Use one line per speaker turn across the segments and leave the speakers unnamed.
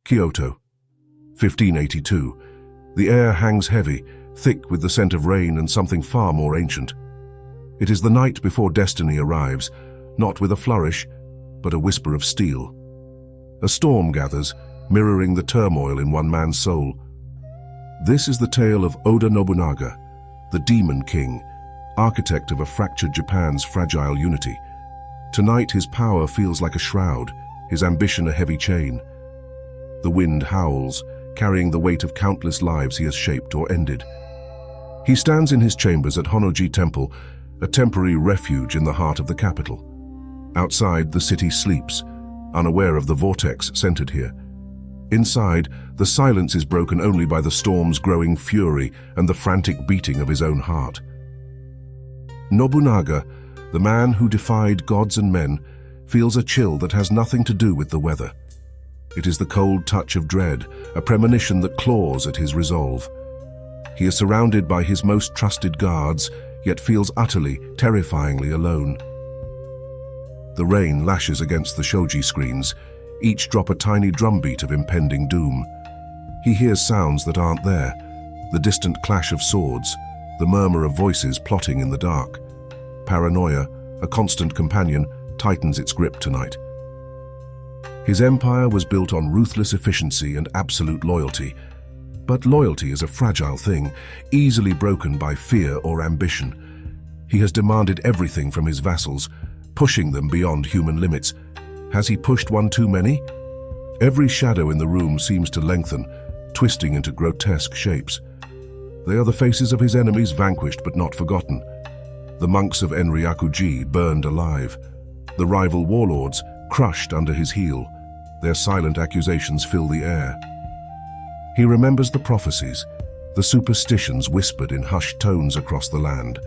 Kyoto, 1582. The air hangs heavy, thick with the scent of rain and something far more ancient. It is the night before destiny arrives, not with a flourish, but a whisper of steel. A storm gathers, mirroring the turmoil in one man's soul. This is the tale of Oda Nobunaga, the Demon King, architect of a fractured Japan's fragile unity. Tonight his power feels like a shroud, his ambition a heavy chain. The wind howls, carrying the weight of countless lives he has shaped or ended. He stands in his chambers at Honnoji Temple, a temporary refuge in the heart of the capital. Outside, the city sleeps, unaware of the vortex centered here. Inside, the silence is broken only by the storm's growing fury and the frantic beating of his own heart. Nobunaga, the man who defied gods and men, feels a chill that has nothing to do with the weather. It is the cold touch of dread, a premonition that claws at his resolve. He is surrounded by his most trusted guards, yet feels utterly, terrifyingly alone. The rain lashes against the shoji screens, each drop a tiny drumbeat of impending doom. He hears sounds that aren't there, the distant clash of swords, the murmur of voices plotting in the dark. Paranoia, a constant companion, tightens its grip tonight. His empire was built on ruthless efficiency and absolute loyalty. But loyalty is a fragile thing, easily broken by fear or ambition. He has demanded everything from his vassals, pushing them beyond human limits. Has he pushed one too many? Every shadow in the room seems to lengthen, twisting into grotesque shapes. They are the faces of his enemies vanquished but not forgotten. The monks of Enryaku-ji burned alive. The rival warlords crushed under his heel. Their silent accusations fill the air. He remembers the prophecies, the superstitions whispered in hushed tones across the land.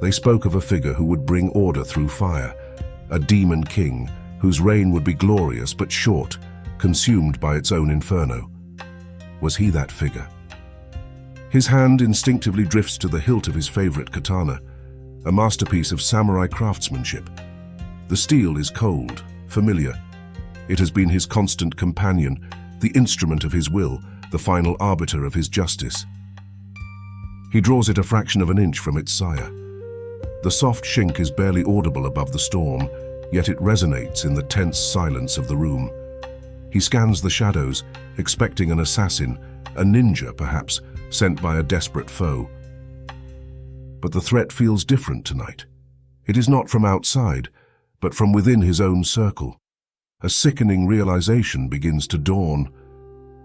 They spoke of a figure who would bring order through fire, a demon king whose reign would be glorious but short, consumed by its own inferno. Was he that figure? His hand instinctively drifts to the hilt of his favorite katana, a masterpiece of samurai craftsmanship. The steel is cold, familiar. It has been his constant companion, the instrument of his will, the final arbiter of his justice. He draws it a fraction of an inch from its sire. The soft shink is barely audible above the storm, yet it resonates in the tense silence of the room. He scans the shadows, expecting an assassin, a ninja perhaps, sent by a desperate foe. But the threat feels different tonight. It is not from outside, but from within his own circle. A sickening realization begins to dawn.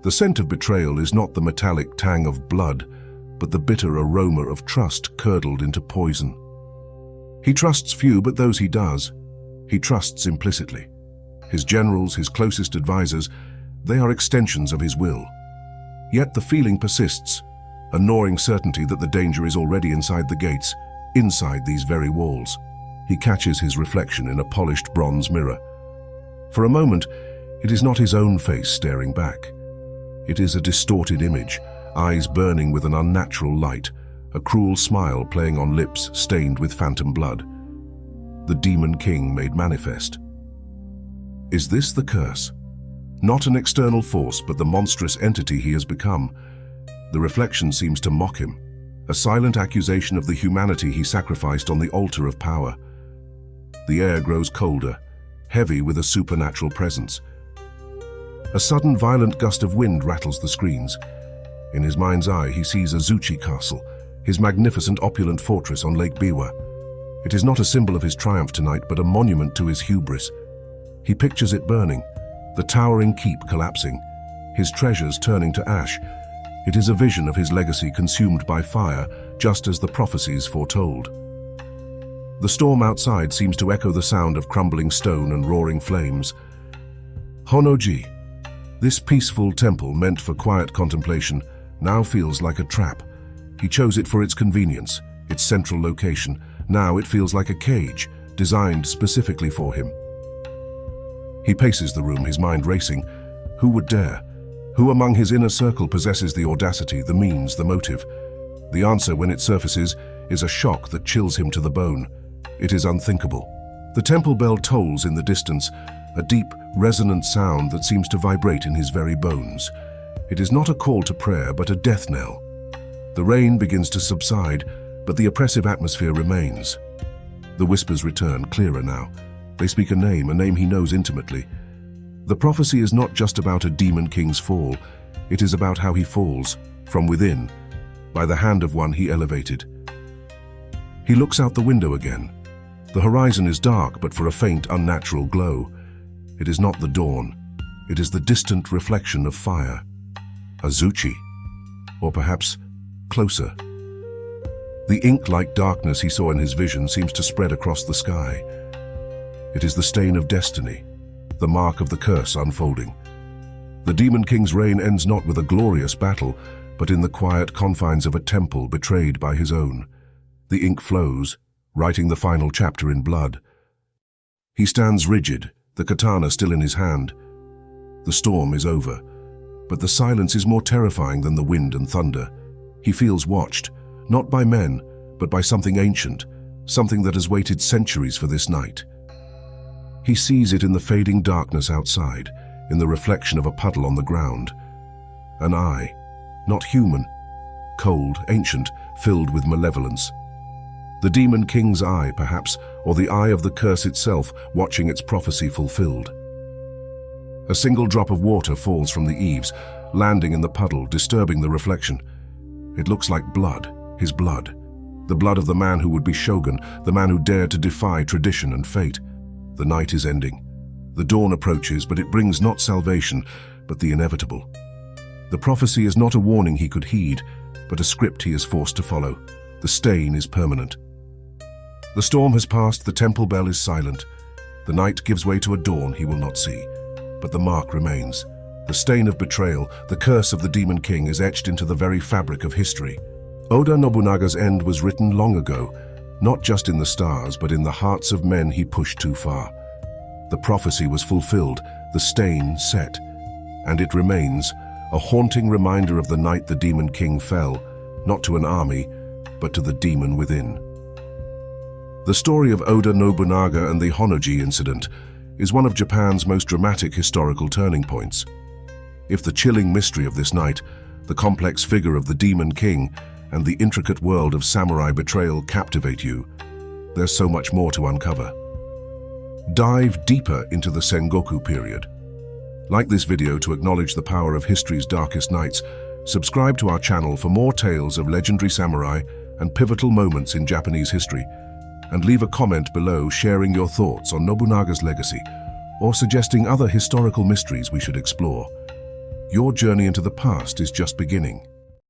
The scent of betrayal is not the metallic tang of blood, but the bitter aroma of trust curdled into poison. He trusts few, but those he does, he trusts implicitly. His generals, his closest advisors, they are extensions of his will. Yet the feeling persists, a gnawing certainty that the danger is already inside the gates, inside these very walls. He catches his reflection in a polished bronze mirror. For a moment, it is not his own face staring back. It is a distorted image, eyes burning with an unnatural light, a cruel smile playing on lips stained with phantom blood. The Demon King made manifest. Is this the curse? Not an external force, but the monstrous entity he has become. The reflection seems to mock him, a silent accusation of the humanity he sacrificed on the altar of power. The air grows colder, heavy with a supernatural presence. A sudden violent gust of wind rattles the screens. In his mind's eye, he sees Azuchi Castle, his magnificent opulent fortress on Lake Biwa. It is not a symbol of his triumph tonight, but a monument to his hubris. He pictures it burning, the towering keep collapsing, his treasures turning to ash. It is a vision of his legacy consumed by fire, just as the prophecies foretold. The storm outside seems to echo the sound of crumbling stone and roaring flames. Honnoji, this peaceful temple meant for quiet contemplation, now feels like a trap. He chose it for its convenience, its central location. Now it feels like a cage, designed specifically for him. He paces the room, his mind racing. Who would dare? Who among his inner circle possesses the audacity, the means, the motive? The answer, when it surfaces, is a shock that chills him to the bone. It is unthinkable. The temple bell tolls in the distance, a deep, resonant sound that seems to vibrate in his very bones. It is not a call to prayer, but a death knell. The rain begins to subside, but the oppressive atmosphere remains. The whispers return, clearer now. They speak a name he knows intimately. The prophecy is not just about a demon king's fall. It is about how he falls, from within, by the hand of one he elevated. He looks out the window again. The horizon is dark, but for a faint, unnatural glow. It is not the dawn. It is the distant reflection of fire. Azuchi. Or perhaps closer. The ink-like darkness he saw in his vision seems to spread across the sky. It is the stain of destiny, the mark of the curse unfolding. The Demon King's reign ends not with a glorious battle, but in the quiet confines of a temple betrayed by his own. The ink flows, writing the final chapter in blood. He stands rigid, the katana still in his hand. The storm is over, but the silence is more terrifying than the wind and thunder. He feels watched, not by men, but by something ancient, something that has waited centuries for this night. He sees it in the fading darkness outside, in the reflection of a puddle on the ground. An eye, not human, cold, ancient, filled with malevolence. The Demon King's eye, perhaps, or the eye of the curse itself, watching its prophecy fulfilled. A single drop of water falls from the eaves, landing in the puddle, disturbing the reflection. It looks like blood, his blood. The blood of the man who would be shogun, the man who dared to defy tradition and fate. The night is ending. The dawn approaches, but it brings not salvation, but the inevitable. The prophecy is not a warning he could heed, but a script he is forced to follow. The stain is permanent. The storm has passed, the temple bell is silent. The night gives way to a dawn he will not see, but the mark remains. The stain of betrayal, the curse of the Demon King, is etched into the very fabric of history. Oda Nobunaga's end was written long ago, not just in the stars, but in the hearts of men he pushed too far. The prophecy was fulfilled, the stain set, and it remains, a haunting reminder of the night the Demon King fell, not to an army, but to the demon within. The story of Oda Nobunaga and the Honnoji Incident is one of Japan's most dramatic historical turning points. If the chilling mystery of this night, the complex figure of the Demon King, and the intricate world of samurai betrayal captivate you, there's so much more to uncover. Dive deeper into the Sengoku period. Like this video to acknowledge the power of history's darkest nights. Subscribe to our channel for more tales of legendary samurai and pivotal moments in Japanese history, and leave a comment below sharing your thoughts on Nobunaga's legacy or suggesting other historical mysteries we should explore. Your journey into the past is just beginning.